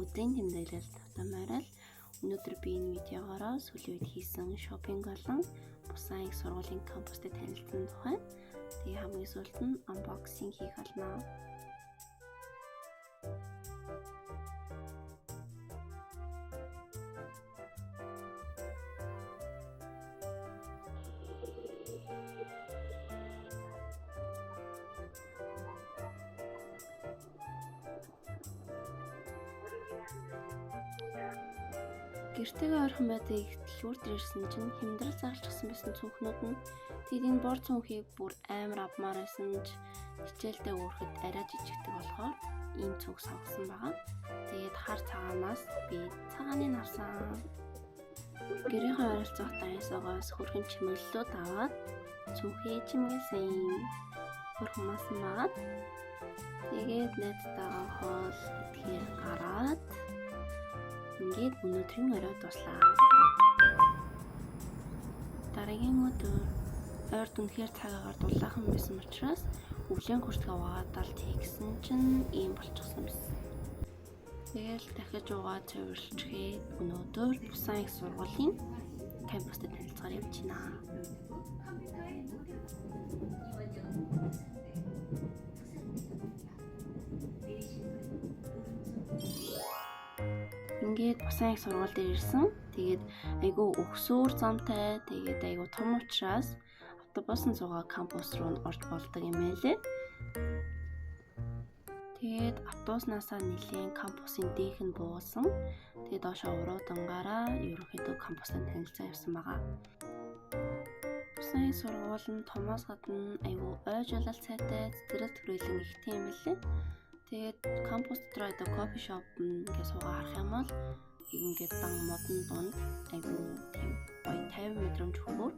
Өдрийн тэмдэглэл татамаарал өнөөдөр би энэ видеогоор сүүлийн үед хийсэн шопинг болон бусaan их сургуулийн кампустэй танилцсан тухай тэгээ хамгийн сүүлд нь unboxing хийх болно. Гэртэйгээ ойрхон байдаг их дэлгүүр дээр ирсэн чинь хямдрал заалчихсан байсан цүнхнүүд нь тэгээд энэ бор цүнхийг бүр амар авмаар байсан ч хичээлдээ өөрөхөд арай жижигдэг болохоор ийм цүнх сонгосон байгаа. Тэгээд хар цагаанаас би цагааныг авсан. Гэрийнхээ ойролцоохтой аясаагаас хөргөн чимэглэлүүд аваад цүнхээ чимгэлсэн. Хөргөн масан магаад тэгээд найзтайгаа хоол идэхээр гараад ингээд өнөөдрийн орой дуслаа. Дараагийн өдөр ойрд үнэхээр цагаагаар дулаахан байсан учраас өвлийн хүртгээ угаадалт хийгсэн чинь ийм болчихсон байсан. Тэгэл дахиж угаад цэвэрлэчгээд өнөөдөр бусaan их сургуулийн кампустай танилцахаар явж байна. Ингээд бусaan их сургууль дээр ирсэн. Тэгээд айгүй өгсөөр замтай, тэгээд айгүй том учраас автобусын цугаа кампус руу орж болдог юм байлээ. Тэгээд автобуснасаа нэлийн кампусын дээх нь буусан. Тэгээд доошоо уруудангаараа ерөнхийдөө кампустай танилцаа явсан байгаа. Бусaan их сургууль нь томоос гадна айгүй ойжуулалт сайтай, цэцэрлэг төрөлн ихтэй юм байлээ. Тэгээд кампус дотор байдаг кофе шоп ингээд суугаа харах юм бол ингээд дан модон дунд айгүй тийм гоё 50 мэдрэмж хөвөр.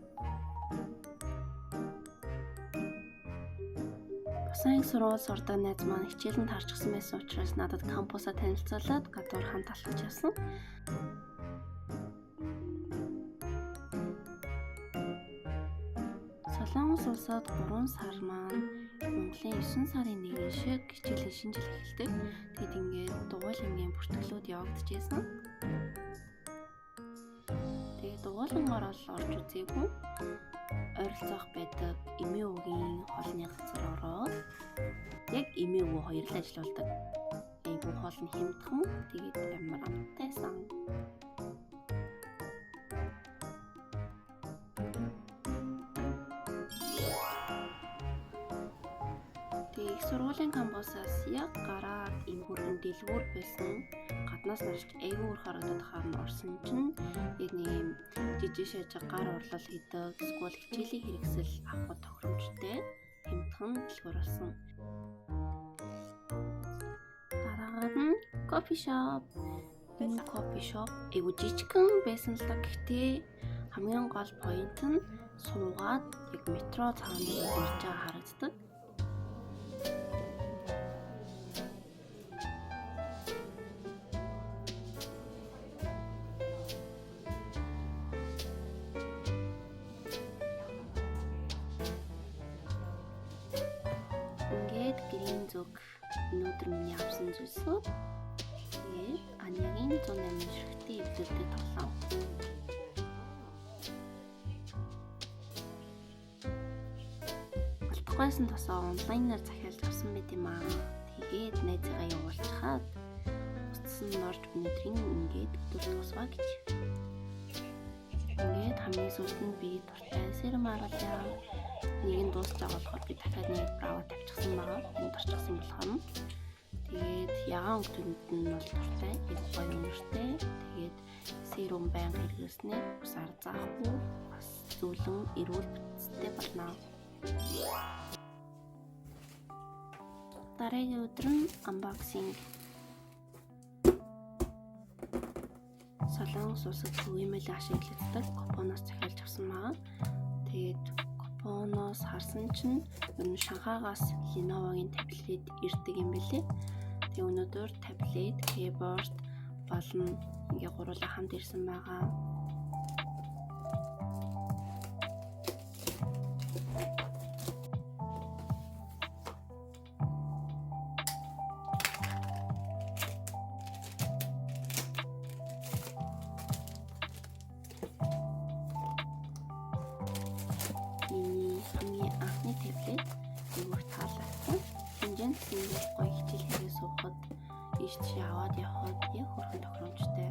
Бусaan их сургууль сурдаг найз маань хичээлэнд харчихсан байсан учраас надад кампусаа танилцуулаад гадуур хамт алхаж явсан. Солонгос улсад 3 сар маань Монголын 9 сарын 1-ний шиг хичээлийн шинэ жил эхэлдэг. Тэгэд ингээд дугуйлангийн бүртгэлүүд явагдаж байсан. Тэгээд дугуйлангоор л орж үзээгүй. Ойролцоох байдаг эмээ өвгийн хоолны газар ороод яг эмээ өвөө хоёр л ажилладаг. Айгуу хоол нь хямдхан, тэгээд амар амттайсан. Их сургуулийн кампусаас яг гараад энэ хөргөн дэлгүүр байсан. Гаднаас нарч айгүй өр харагдаад харна орсон чинь яг нэг юм жижиг шажиг гар урлал хийдэг эсвэл хичээлийн хэрэгсэл авах тохиромжтой хямдхан дэлгүүр болсон. Дараагаар нь кофе шоп. Энэ кофе шоп айгүй жижигхэн байсан л да. Гэхдээ хамгийн гол point нь суугаад яг метро цаана ирж байгаа харагддаг. Ингээд гэрийн зүг өнөөдөр миний авсан зүйлсүүд. Тэгээд Анягийн 108 ширхтийн эвлэлтэд тоглоом. Алтгойсон тосоо онлайнаар захиалж авсан байт юм аа. Тэгээд найзаагаа явуулчихад устсан нь орж өнөөдрийн ингээд өдөр тусгаа гэж. Ингээд хамгийн сүүлд нь би дуртай сэрэм аруулаа. Нэг нь дуусч байгаа болохоор би дахиад нэг браво тавьчихсан байгаа. Энд орчихсан болохоор. Тэгээд ягаан өнгөтөнд нь бол дуртай, гоё өнөртэй. Тэгээд сэрэм байнга хэрэглэснээр усаар заахгүй бас зүүлэн эрүүл бүтцтэй болно. Дараагийн өдөр нь unboxing. Солонгос улсад төвөмөл ашиглагддаг купоноос захиалж авсан байгаа. Тэгээд купоноос харсан чинь ер нь Шанхайгаас Lenovo-гийн таблет ирдэг юм билээ. Тэгээ өнөөдөр таблет, keyboard болон ингээ гурлаа хамт ирсэн байгаа. авахд яг хөрхөн тохиромжтой.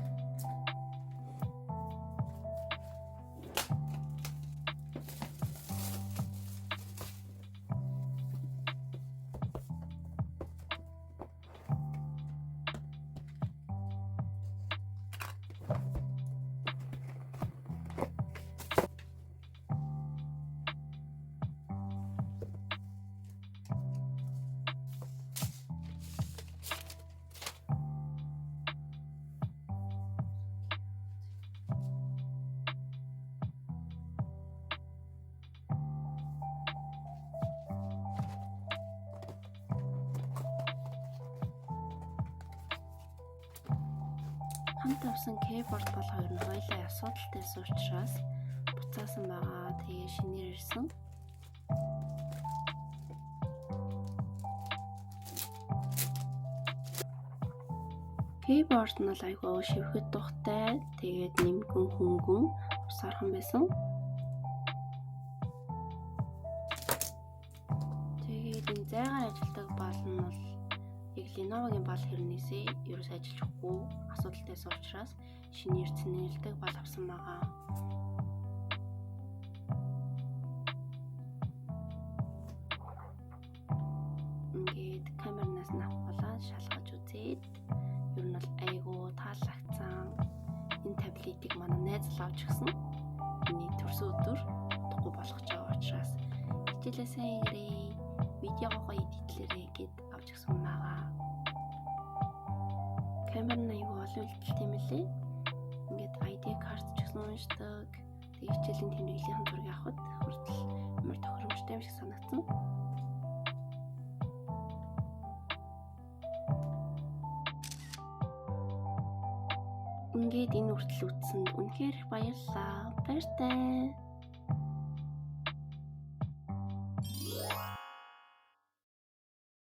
Хамт авсан кейборд бол хоёр нь хоёулаа асуудалтайсэн учраас буцаасан байгаа. Тэгээ шинээр ирсэн. Кейборд нь л айгүй шивхэд тухтай. Тэгээд нэмгэн хөнгөн усаархан байсан. Тэгээд энэ зайгаар ажилладаг бал нь бол яг Lenovo-гийн бал хэрнээсээ ерөөс ажиллахгүй асуудалтайсэн учраас шинээр цэнгэлдэг бал авсан байгаа. Ингээд камернаас нь авахлаа шалгаж үзээд ер нь бол айгүй таалагдсан. Энэ таблетыг манай найз л авч гисэн. Миний төрсөн өдөр утгагүй болгож байгаа учраас хичээлээ сайн ирээ. Видеогоо эдитлээрэй гэд авч гисэн байгаа. Камер нь айгүй олон үйлдэлтэй юм лээ. Ингээд ID карт ч гэсэн уншдаг. Тэгээ хичээлийн тэмдэглэлийн зургийг авахд хүртэл амар тохиромжтой юм шиг санагдсан. Ингээд энэ хүртэл үзсэнд үнэхээр их баярлалаа. Баяртай.